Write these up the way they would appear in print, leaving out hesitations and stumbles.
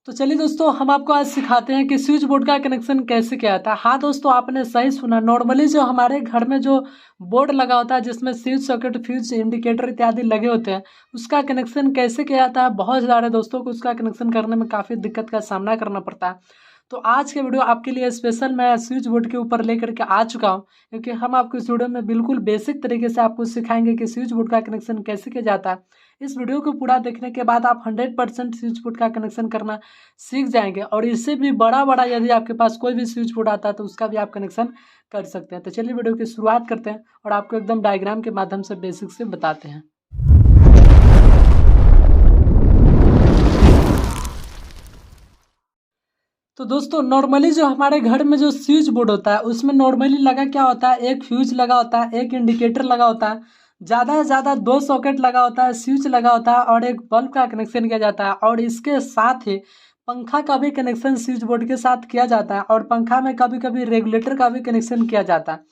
तो चलिए दोस्तों, हम आपको आज सिखाते हैं कि स्विच बोर्ड का कनेक्शन कैसे किया जाता है। हाँ दोस्तों, आपने सही सुना। नॉर्मली जो हमारे घर में जो बोर्ड लगा होता है जिसमें स्विच सॉकेट फ्यूज इंडिकेटर इत्यादि लगे होते हैं, उसका कनेक्शन कैसे किया जाता है। बहुत सारे दोस्तों को उसका कनेक्शन करने में काफ़ी दिक्कत का सामना करना पड़ता है। तो आज के वीडियो आपके लिए स्पेशल मैं स्विच बोर्ड के ऊपर लेकर के आ चुका हूँ, क्योंकि हम आपको इस वीडियो में बिल्कुल बेसिक तरीके से आपको सिखाएंगे कि स्विच बोर्ड का कनेक्शन कैसे किया जाता है। इस वीडियो को पूरा देखने के बाद आप 100% स्विच बोर्ड का कनेक्शन करना सीख जाएंगे, और इससे भी बड़ा बड़ा यदि आपके पास कोई भी स्विच बोर्ड आता है तो उसका भी आप कनेक्शन कर सकते हैं। तो चलिए वीडियो की शुरुआत करते हैं और आपको एकदम डायग्राम के माध्यम से बेसिक से बताते हैं। तो दोस्तों, नॉर्मली जो हमारे घर में जो स्विच बोर्ड होता है उसमें नॉर्मली लगा क्या होता है, एक फ्यूज लगा होता है, एक इंडिकेटर लगा होता है, ज़्यादा से ज़्यादा दो सॉकेट लगा होता है, स्विच लगा होता है और एक बल्ब का कनेक्शन किया जाता है। और इसके साथ ही पंखा का भी कनेक्शन स्विच बोर्ड के साथ किया जाता है, और पंखा में कभी कभी रेगुलेटर का भी कनेक्शन किया जाता है।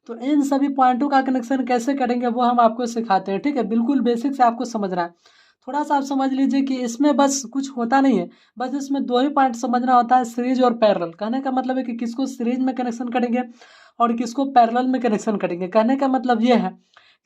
तो इन सभी पॉइंटों का कनेक्शन कैसे करेंगे वो हम आपको सिखाते हैं। ठीक है, बिल्कुल बेसिक से आपको समझना है। थोड़ा सा आप समझ लीजिए कि इसमें बस कुछ होता नहीं है, बस इसमें दो ही पॉइंट समझना होता है, सीरीज और पैरेलल। कहने का मतलब है कि किसको सीरीज में कनेक्शन करेंगे और किसको पैरेलल में कनेक्शन करेंगे। कहने का मतलब ये है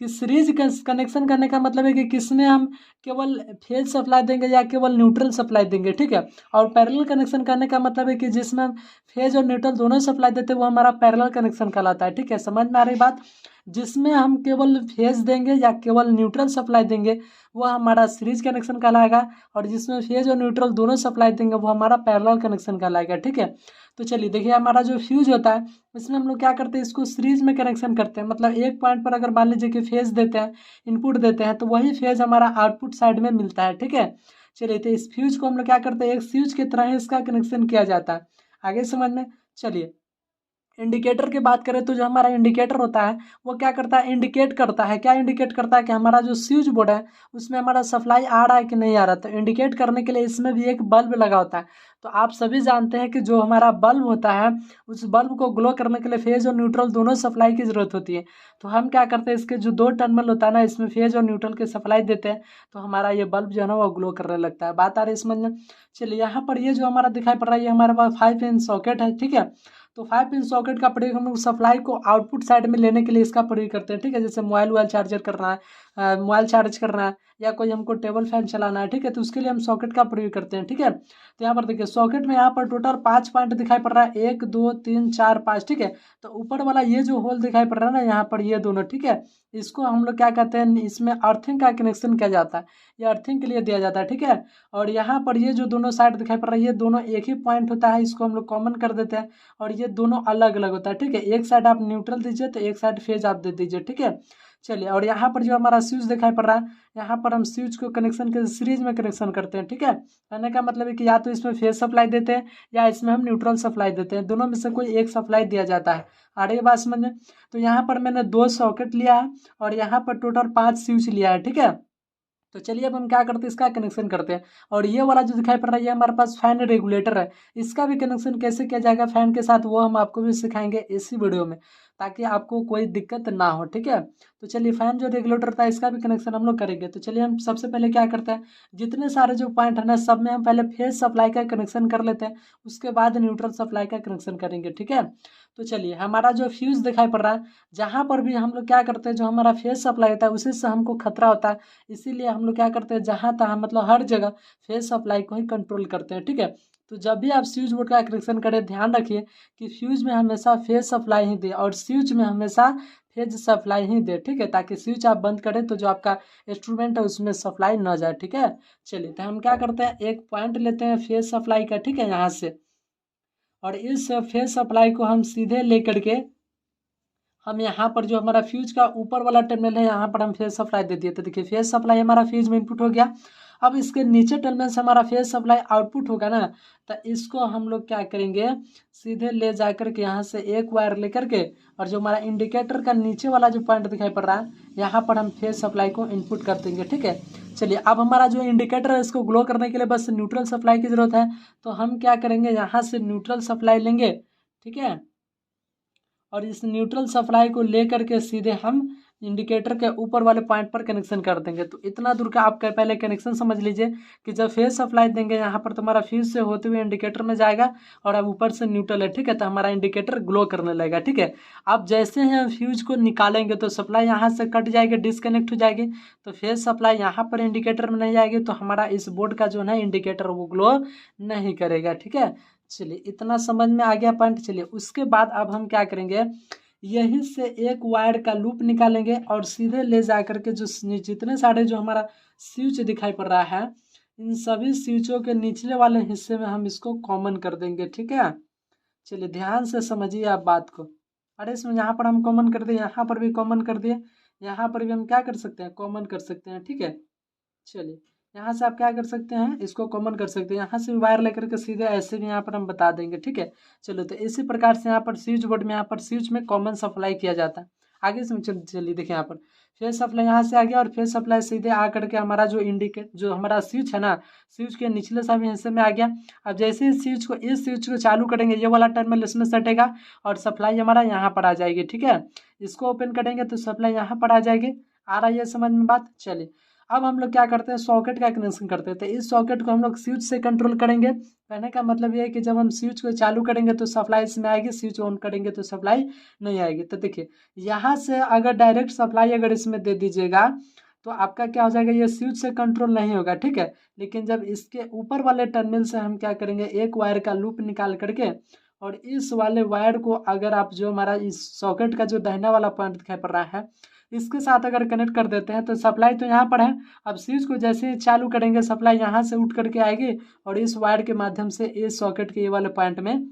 कि सीरीज कनेक्शन करने का मतलब है कि किसमें हम केवल फेज सप्लाई देंगे या केवल न्यूट्रल सप्लाई देंगे। ठीक है, और पैरेलल कनेक्शन करने का मतलब है कि जिसमें हम फेज और न्यूट्रल दोनों सप्लाई देते हैं वो हमारा पैरेलल कनेक्शन कहलाता है। ठीक है, समझ में आ रही बात। जिसमें हम केवल फेज देंगे या केवल न्यूट्रल सप्लाई देंगे वो हमारा सीरीज कनेक्शन कहलाएगा, और जिसमें फेज और न्यूट्रल दोनों सप्लाई देंगे वो हमारा पैरेलल कनेक्शन कहलाएगा। ठीक है, तो चलिए देखिए, हमारा जो फ्यूज होता है इसमें हम लोग क्या करते हैं, इसको सीरीज में कनेक्शन करते हैं। मतलब एक पॉइंट पर अगर मान लीजिए कि फेज देते हैं, इनपुट देते हैं, तो वही फेज हमारा आउटपुट साइड में मिलता है। ठीक है, चलिए तो इस फ्यूज को हम लोग क्या करते हैं, एक स्विच की तरह ही इसका कनेक्शन किया जाता है। आगे समझ में। चलिए, इंडिकेटर की बात करें तो जो हमारा इंडिकेटर होता है वो क्या करता है, इंडिकेट करता है। क्या इंडिकेट करता है कि हमारा जो स्विच बोर्ड है उसमें हमारा सप्लाई आ रहा है कि नहीं आ रहा। तो इंडिकेट करने के लिए इसमें भी एक बल्ब लगा होता है। तो आप सभी जानते हैं कि जो हमारा बल्ब होता है उस बल्ब को ग्लो करने के लिए फेज और न्यूट्रल दोनों सप्लाई की ज़रूरत होती है। तो हम क्या करते हैं, इसके जो दो टर्मिनल होता है ना, इसमें फेज और न्यूट्रल की सप्लाई देते हैं, तो हमारा ये बल्ब जो है ना वो ग्लो करने लगता है। बात आ रही है समझ में। चलिए, यहाँ पर ये जो हमारा दिखाई पड़ रहा है ये हमारे पास 5 पिन सॉकेट है। ठीक है, तो 5 पिन सॉकेट का प्रयोग हम लोग सप्लाई को आउटपुट साइड में लेने के लिए इसका प्रयोग करते हैं। ठीक है, जैसे मोबाइल वोबाइल चार्जर करना है, मोबाइल चार्ज करना है, या कोई हमको टेबल फैन चलाना है। ठीक है, तो उसके लिए हम सॉकेट का प्रयोग करते हैं। ठीक है, तो यहाँ पर देखिए सॉकेट में यहाँ पर टोटल 5 पॉइंट दिखाई पड़ रहा है, 1 2 3 4 5। ठीक है, तो ऊपर वाला ये जो होल दिखाई पड़ रहा है ना यहाँ पर, ये दोनों, ठीक है, इसको हम लोग क्या कहते हैं, इसमें अर्थिंग का कनेक्शन किया जाता है, ये अर्थिंग के लिए दिया जाता है। ठीक है, और यहाँ पर ये जो दोनों साइड दिखाई पड़ रहा है ये दोनों एक ही पॉइंट होता है, इसको हम लोग कॉमन कर देते हैं, और ये दोनों अलग अलग होता है। ठीक है, एक साइड आप न्यूट्रल दीजिए तो एक साइड फेज आप दे दीजिए। ठीक है, चलिए, और यहाँ पर जो हमारा स्विच दिखाई पड़ रहा है यहाँ पर हम स्विच को कनेक्शन के सीरीज में कनेक्शन करते हैं। ठीक है, कहने का मतलब है कि या तो इसमें फेज सप्लाई देते हैं या इसमें हम न्यूट्रल सप्लाई देते हैं, दोनों में से कोई एक सप्लाई दिया जाता है। आ रही है बात समझ में। तो यहाँ पर मैंने 2 सॉकेट लिया है और यहाँ पर टोटल 5 स्विच लिया है। ठीक है, तो चलिए अब हम क्या करते हैं, इसका कनेक्शन करते हैं। और ये वाला जो दिखाई पड़ रहा है ये हमारे पास फैन रेगुलेटर है, इसका भी कनेक्शन कैसे किया जाएगा फैन के साथ वो हम आपको भी सिखाएंगे इसी वीडियो में, ताकि आपको कोई दिक्कत ना हो। ठीक है, तो चलिए फैन जो रेगुलेटर था इसका भी कनेक्शन हम लोग करेंगे। तो चलिए हम सबसे पहले क्या करते हैं, जितने सारे जो पॉइंट है ना सब में हम पहले फेज सप्लाई का कनेक्शन कर लेते हैं, उसके बाद न्यूट्रल सप्लाई का कनेक्शन करेंगे। ठीक है, तो चलिए हमारा जो फ्यूज दिखाई पड़ रहा है जहाँ पर भी हम लोग क्या करते हैं, जो हमारा फेज सप्लाई होता है उसी से हमको खतरा होता है, इसीलिए हम लोग क्या करते हैं, जहाँ तहाँ मतलब हर जगह फेज सप्लाई को ही कंट्रोल करते हैं। ठीक है, तो जब भी आप स्विच बोर्ड का कनेक्शन करें ध्यान रखिए कि फ्यूज में हमेशा फेज सप्लाई ही दे और स्विच में हमेशा फेज सप्लाई ही दे। ठीक है, ताकि स्विच आप बंद करें तो जो आपका इंस्ट्रूमेंट है उसमें सप्लाई न जाए। ठीक है, चलिए तो हम क्या करते हैं, एक पॉइंट लेते हैं फेज सप्लाई का। ठीक है, यहाँ से, और इस फेज सप्लाई को हम सीधे लेकर के हम यहाँ पर जो हमारा फ्यूज का ऊपर वाला टर्मिनल है यहाँ पर हम फेज सप्लाई दे दिए। तो देखिए फेज सप्लाई हमारा फ्यूज में इनपुट हो गया। अब इसके नीचे टर्मिनल से हमारा फेज सप्लाई आउटपुट होगा ना, तो इसको हम लोग क्या करेंगे, सीधे ले जा कर के यहाँ से एक वायर लेकर के, और जो हमारा इंडिकेटर का नीचे वाला जो पॉइंट दिखाई पड़ रहा है यहाँ पर हम फेज सप्लाई को इनपुट कर देंगे। ठीक है, चलिए अब हमारा जो इंडिकेटर है इसको ग्लो करने के लिए बस न्यूट्रल सप्लाई की ज़रूरत है, तो हम क्या करेंगे, यहाँ से न्यूट्रल सप्लाई लेंगे। ठीक है, और इस न्यूट्रल सप्लाई को ले करके सीधे हम इंडिकेटर के ऊपर वाले पॉइंट पर कनेक्शन कर देंगे। तो इतना दूर का आपका पहले कनेक्शन समझ लीजिए कि जब फेज सप्लाई देंगे यहाँ पर तुम्हारा फ्यूज से होते हुए इंडिकेटर में जाएगा और अब ऊपर से न्यूट्रल है, ठीक है, तो हमारा इंडिकेटर ग्लो करने लगेगा, ठीक है। अब जैसे ही हम फ्यूज को निकालेंगे तो सप्लाई यहाँ से कट जाएगी, डिसकनेक्ट हो जाएगी, तो फेज सप्लाई यहाँ पर इंडिकेटर में नहीं आएगी, तो हमारा इस बोर्ड का जो है इंडिकेटर वो ग्लो नहीं करेगा, ठीक है। चलिए इतना समझ में आ गया पॉइंट। चलिए उसके बाद अब हम क्या करेंगे, यहीं से एक वायर का लूप निकालेंगे और सीधे ले जा करके जो जितने सारे जो हमारा स्विच दिखाई पड़ रहा है इन सभी स्विचों के निचले वाले हिस्से में हम इसको कॉमन कर देंगे, ठीक है। चलिए ध्यान से समझिए आप बात को। अरे इसमें यहाँ पर हम कॉमन कर दिए, यहाँ पर भी कॉमन कर दिए, यहाँ पर भी हम क्या कर सकते हैं, कॉमन कर सकते हैं, ठीक है। चलिए यहाँ से आप क्या कर सकते हैं, इसको कॉमन कर सकते हैं, यहाँ से भी वायर लेकर के सीधे ऐसे भी यहाँ पर हम बता देंगे, ठीक है। चलो तो इसी प्रकार से यहाँ पर स्विच बोर्ड में यहाँ पर स्विच में कॉमन सप्लाई किया जाता है। आगे से चलिए देखिए यहाँ पर फेज सप्लाई यहाँ से आ गया और फेज सप्लाई सीधे आ करके हमारा जो जो हमारा स्विच है ना, स्विच के निचले सभी हिस्से में आ गया। अब जैसे ही इस स्विच को चालू करेंगे ये वाला टर्मिनल इसमें सटेगा और सप्लाई हमारा यहाँ पर आ जाएगी, ठीक है। इसको ओपन करेंगे तो सप्लाई यहाँ पर आ जाएगी। आ रहा है समझ में बात। चलिए अब हम लोग क्या करते हैं, सॉकेट का कनेक्शन करते हैं। तो इस सॉकेट को हम लोग स्विच से कंट्रोल करेंगे। कहने का मतलब ये है कि जब हम स्विच को चालू करेंगे तो सप्लाई इसमें आएगी, स्विच ऑन करेंगे तो सप्लाई नहीं आएगी। तो देखिए यहाँ से अगर डायरेक्ट सप्लाई अगर इसमें दे दीजिएगा तो आपका क्या हो जाएगा, ये स्विच से कंट्रोल नहीं होगा, ठीक है। लेकिन जब इसके ऊपर वाले टर्मिनल से हम क्या करेंगे, एक वायर का लूप निकाल करके और इस वाले वायर को अगर आप जो हमारा इस सॉकेट का जो दाहिना वाला पॉइंट दिखाई पड़ रहा है इसके साथ अगर कनेक्ट कर देते हैं तो सप्लाई तो यहाँ पर है। अब स्विच को जैसे ही चालू करेंगे सप्लाई यहाँ से उठ करके आएगी और इस वायर के माध्यम से इस सॉकेट के ये वाले पॉइंट में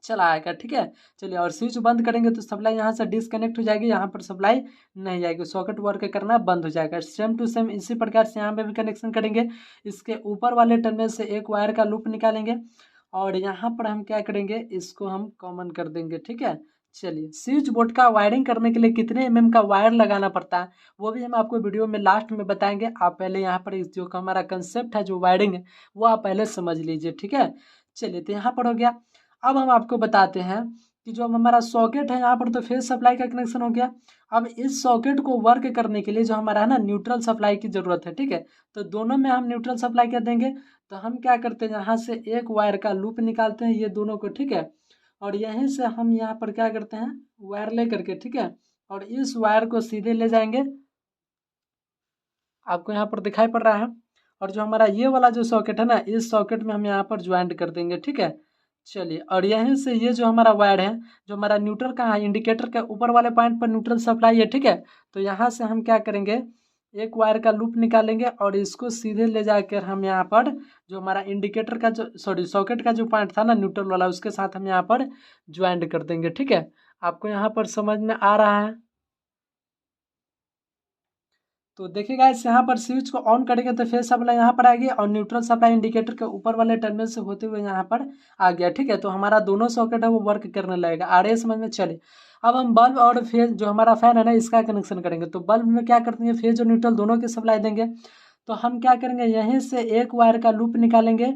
चला आएगा, ठीक है। चलिए और स्विच बंद करेंगे तो सप्लाई यहाँ से डिसकनेक्ट हो जाएगी, यहाँ पर सप्लाई नहीं जाएगी, सॉकेट वर्क करना बंद हो जाएगा। सेम टू सेम इसी प्रकार से यहाँ पे भी कनेक्शन करेंगे। इसके ऊपर वाले टर्मिनल से एक वायर का लूप निकालेंगे और यहाँ पर हम क्या करेंगे, इसको हम कॉमन कर देंगे, ठीक है। चलिए स्विच बोर्ड का वायरिंग करने के लिए कितने mm का वायर लगाना पड़ता है वो भी हम आपको वीडियो में लास्ट में बताएंगे। आप पहले यहाँ पर इस जो हमारा कंसेप्ट है जो वायरिंग है वो आप पहले समझ लीजिए, ठीक है। चलिए तो यहाँ पर हो गया। अब हम आपको बताते हैं कि जो हमारा सॉकेट है यहाँ पर तो फेज सप्लाई का कनेक्शन हो गया। अब इस सॉकेट को वर्क करने के लिए जो हमारा है ना न्यूट्रल सप्लाई की ज़रूरत है, ठीक है। तो दोनों में हम न्यूट्रल सप्लाई कर देंगे। तो हम क्या करते हैं, यहाँ से एक वायर का लूप निकालते हैं ये दोनों को, ठीक है। और यहीं से हम यहाँ पर क्या करते हैं, वायर ले करके, ठीक है, और इस वायर को सीधे ले जाएंगे, आपको यहाँ पर दिखाई पड़ रहा है। और जो हमारा ये वाला जो सॉकेट है ना इस सॉकेट में हम यहाँ पर ज्वाइंट कर देंगे, ठीक है। चलिए और यहीं से ये जो हमारा वायर है जो हमारा न्यूट्रल का है, इंडिकेटर के ऊपर वाले पॉइंट पर न्यूट्रल सप्लाई है, ठीक है। तो यहाँ से हम क्या करेंगे, एक वायर का लूप निकालेंगे और इसको सीधे ले जाकर हम यहाँ पर जो हमारा इंडिकेटर का जो सॉकेट का जो पॉइंट था ना न्यूट्रल वाला उसके साथ हम यहाँ पर ज्वाइंट कर देंगे, ठीक है। आपको यहाँ पर समझ में आ रहा है। तो देखिएगा इस यहाँ पर स्विच को ऑन करेंगे तो फेज सप्लाई यहाँ पर आएगी और न्यूट्रल सप्लाई इंडिकेटर के ऊपर वाले टर्मिनल से होते हुए यहाँ पर आ गया, ठीक है। तो हमारा दोनों सॉकेट है वो वर्क करने लगेगा। आ रही है समझ में। चलिए अब हम बल्ब और फेज जो हमारा फैन है ना इसका कनेक्शन करेंगे। तो बल्ब में क्या करते हैं, फेज और न्यूट्रल दोनों की सप्लाई देंगे। तो हम क्या करेंगे, यहीं से एक वायर का लूप निकालेंगे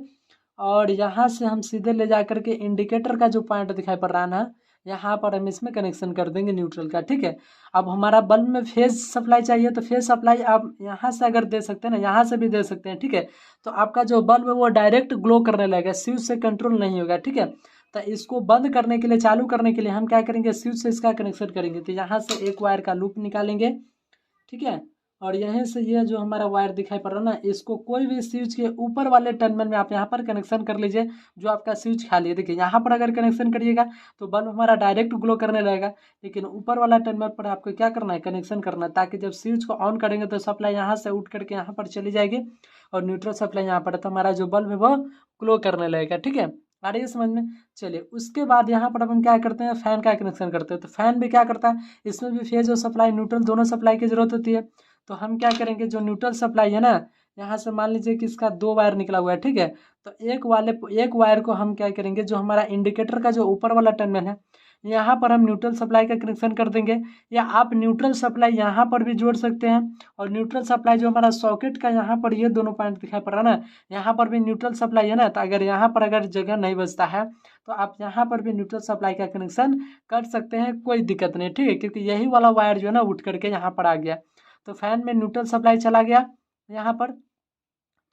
और यहाँ से हम सीधे ले जा करके इंडिकेटर का जो पॉइंट दिखाई पड़ रहा है ना यहाँ पर हम इसमें कनेक्शन कर देंगे न्यूट्रल का, ठीक है। अब हमारा बल्ब में फेज सप्लाई चाहिए तो फेज सप्लाई आप यहाँ से अगर दे सकते हैं ना यहाँ से भी दे सकते हैं, ठीक है। तो आपका जो बल्ब है वो डायरेक्ट ग्लो करने लगेगा, स्विच से कंट्रोल नहीं होगा, ठीक है। तो इसको बंद करने के लिए चालू करने के लिए हम क्या करेंगे, स्विच से इसका कनेक्शन करेंगे। तो यहाँ से एक वायर का लूप निकालेंगे, ठीक है। और यहीं से ये जो हमारा वायर दिखाई पड़ रहा है ना इसको कोई भी स्विच के ऊपर वाले टर्मिनल में आप यहाँ पर कनेक्शन कर लीजिए जो आपका स्विच खाली है। देखिए यहाँ पर अगर कनेक्शन करिएगा तो बल्ब हमारा डायरेक्ट ग्लो करने लगेगा, लेकिन ऊपर वाला टर्मिनल पर आपको क्या करना है, कनेक्शन करना है, ताकि जब स्विच को ऑन करेंगे तो सप्लाई यहाँ से उठ करके यहाँ पर चली जाएगी और न्यूट्रल सप्लाई यहाँ पर तो हमारा जो बल्ब है वो ग्लो करने लगेगा, ठीक है। आ रही है समझ में। चलिए उसके बाद यहाँ पर हम क्या करते हैं, फैन का कनेक्शन करते हैं। तो फैन भी क्या करता है, इसमें भी फेज और सप्लाई न्यूट्रल दोनों सप्लाई की जरूरत होती है। तो हम क्या करेंगे, जो न्यूट्रल सप्लाई है ना यहाँ से मान लीजिए कि इसका दो वायर निकला हुआ है, ठीक है। तो एक वायर को हम क्या करेंगे, जो हमारा इंडिकेटर का जो ऊपर वाला टर्मिनल है यहाँ पर हम न्यूट्रल सप्लाई का कनेक्शन कर देंगे, या आप न्यूट्रल सप्लाई यहाँ पर भी जोड़ सकते हैं। और न्यूट्रल सप्लाई जो हमारा सॉकेट का यहाँ पर ये दोनों पॉइंट दिखाई पड़ रहा है ना, यहाँ पर भी न्यूट्रल सप्लाई है ना, तो अगर यहाँ पर अगर जगह नहीं बचता है तो आप यहाँ पर भी न्यूट्रल सप्लाई का कनेक्शन कर सकते हैं, कोई दिक्कत नहीं, ठीक है, क्योंकि यही वाला वायर जो है ना उठ करके यहाँ पर आ गया। तो फैन में न्यूट्रल सप्लाई चला गया यहाँ पर,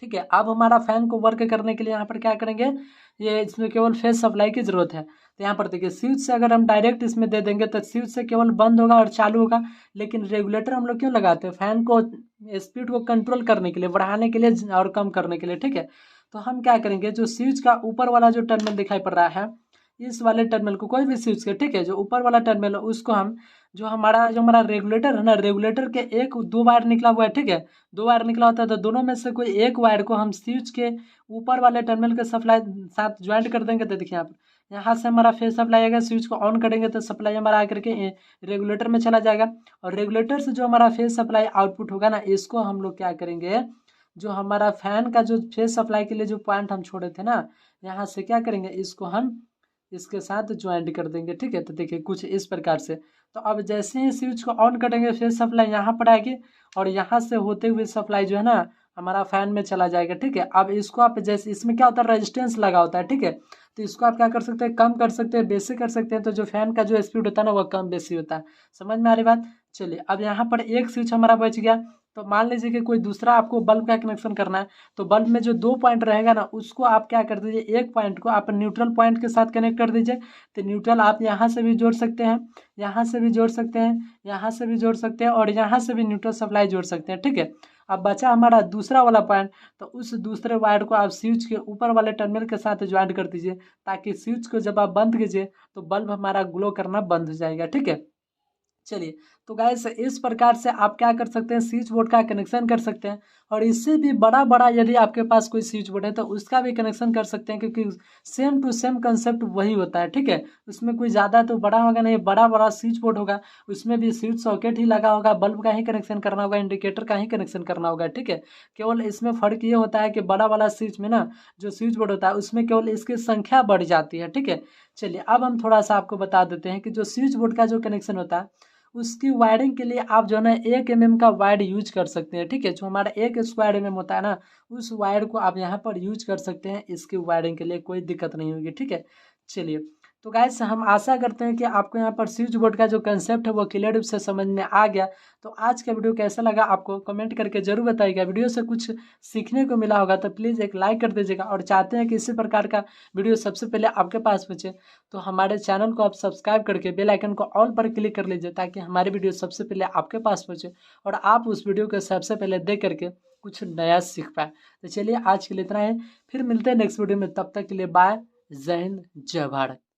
ठीक है। अब हमारा फैन को वर्क करने के लिए यहाँ पर क्या करेंगे, ये इसमें केवल फेज सप्लाई की ज़रूरत है। तो यहाँ पर देखिए स्विच से अगर हम डायरेक्ट इसमें दे देंगे तो स्विच से केवल बंद होगा और चालू होगा, लेकिन रेगुलेटर हम लोग क्यों लगाते हैं, फैन को स्पीड को कंट्रोल करने के लिए, बढ़ाने के लिए और कम करने के लिए, ठीक है। तो हम क्या करेंगे, जो स्विच का ऊपर वाला जो टर्मिनल दिखाई पड़ रहा है, इस वाले टर्मिनल को, कोई भी स्विच के, ठीक है, जो ऊपर वाला टर्मिनल है उसको हम, जो हमारा रेगुलेटर है ना, रेगुलेटर के एक दो वायर निकला हुआ है, ठीक है, दो वायर निकला होता है, तो दोनों में से कोई एक वायर को हम स्विच के ऊपर वाले टर्मिनल के सप्लाई साथ ज्वाइंट कर देंगे। तो देखिए यहाँ से हमारा फेज सप्लाई आएगा, स्विच को ऑन करेंगे तो सप्लाई हमारा आकर के रेगुलेटर में चला जाएगा, और रेगुलेटर से जो हमारा फेज सप्लाई आउटपुट होगा ना, इसको हम लोग क्या करेंगे, जो हमारा फैन का जो फेज सप्लाई के लिए जो पॉइंट हम छोड़े थे ना, यहाँ से क्या करेंगे, इसको हम इसके साथ ज्वाइंट कर देंगे, ठीक है। तो देखिए कुछ इस प्रकार से। तो अब जैसे ही स्विच को ऑन करेंगे फेज सप्लाई यहाँ पर आएगी, और यहाँ से होते हुए सप्लाई जो है ना हमारा फैन में चला जाएगा, ठीक है। अब इसको आप जैसे, इसमें क्या होता है, रेजिस्टेंस लगा होता है, ठीक है, तो इसको आप क्या कर सकते हैं, कम कर सकते हैं, बेसी कर सकते हैं, तो जो फैन का जो स्पीड होता है ना वह कम बेसी होता है। समझ में आ रही बात। चलिए अब यहाँ पर एक स्विच हमारा बच गया। तो मान लीजिए कि कोई दूसरा आपको बल्ब का कनेक्शन करना है, तो बल्ब में जो दो पॉइंट रहेगा ना, उसको आप क्या कर दीजिए, एक पॉइंट को आप न्यूट्रल पॉइंट के साथ कनेक्ट कर दीजिए। तो न्यूट्रल आप यहाँ से भी जोड़ सकते हैं, यहाँ से भी जोड़ सकते हैं, यहाँ से भी जोड़ सकते हैं, और यहाँ से भी न्यूट्रल सप्लाई जोड़ सकते हैं, ठीक है। अब बचा हमारा दूसरा वाला पॉइंट, तो उस दूसरे वायर को आप स्विच के ऊपर वाले टर्मिनल के साथ ज्वाइंट कर दीजिए, ताकि स्विच को जब आप बंद कीजिए तो बल्ब हमारा ग्लो करना बंद हो जाएगा, ठीक है। चलिए, तो गाइस इस प्रकार से आप क्या कर सकते हैं, स्विच बोर्ड का कनेक्शन कर सकते हैं। और इससे भी बड़ा बड़ा यदि आपके पास कोई स्विच बोर्ड है तो उसका भी कनेक्शन कर सकते हैं, क्योंकि सेम टू सेम कंसेप्ट वही होता है, ठीक है। उसमें कोई ज़्यादा तो बड़ा होगा नहीं, बड़ा बड़ा स्विच बोर्ड होगा, उसमें भी स्विच सॉकेट ही लगा होगा, बल्ब का ही कनेक्शन करना होगा, इंडिकेटर का ही कनेक्शन करना होगा, ठीक है। केवल इसमें फ़र्क ये होता है कि बड़ा वाला स्विच में ना, जो स्विच बोर्ड होता है उसमें केवल इसकी संख्या बढ़ जाती है, ठीक है। चलिए अब हम थोड़ा सा आपको बता देते हैं कि जो स्विच बोर्ड का जो कनेक्शन होता है, उसकी वायरिंग के लिए आप जो है ना 1 mm का वायर यूज कर सकते हैं, ठीक है। जो हमारा 1 स्क्वायर mm होता है ना, उस वायर को आप यहाँ पर यूज कर सकते हैं, इसकी वायरिंग के लिए कोई दिक्कत नहीं होगी, ठीक है। चलिए, तो गाइस हम आशा करते हैं कि आपको यहाँ पर स्विच बोर्ड का जो कंसेप्ट है वो क्लियर रूप से समझ में आ गया। तो आज का वीडियो कैसा लगा आपको कमेंट करके जरूर बताइएगा। वीडियो से कुछ सीखने को मिला होगा तो प्लीज़ एक लाइक कर दीजिएगा, और चाहते हैं कि इसी प्रकार का वीडियो सबसे पहले आपके पास पहुँचे तो हमारे चैनल को आप सब्सक्राइब करके बेल आइकन को ऑल पर क्लिक कर लीजिए, ताकि हमारी वीडियो सबसे पहले आपके पास पहुँचे और आप उस वीडियो को सबसे पहले देख करके कुछ नया सीख पाए। तो चलिए आज के लिए इतना है, फिर मिलते हैं नेक्स्ट वीडियो में, तब तक के लिए बाय, जय हिंद, जय भारत।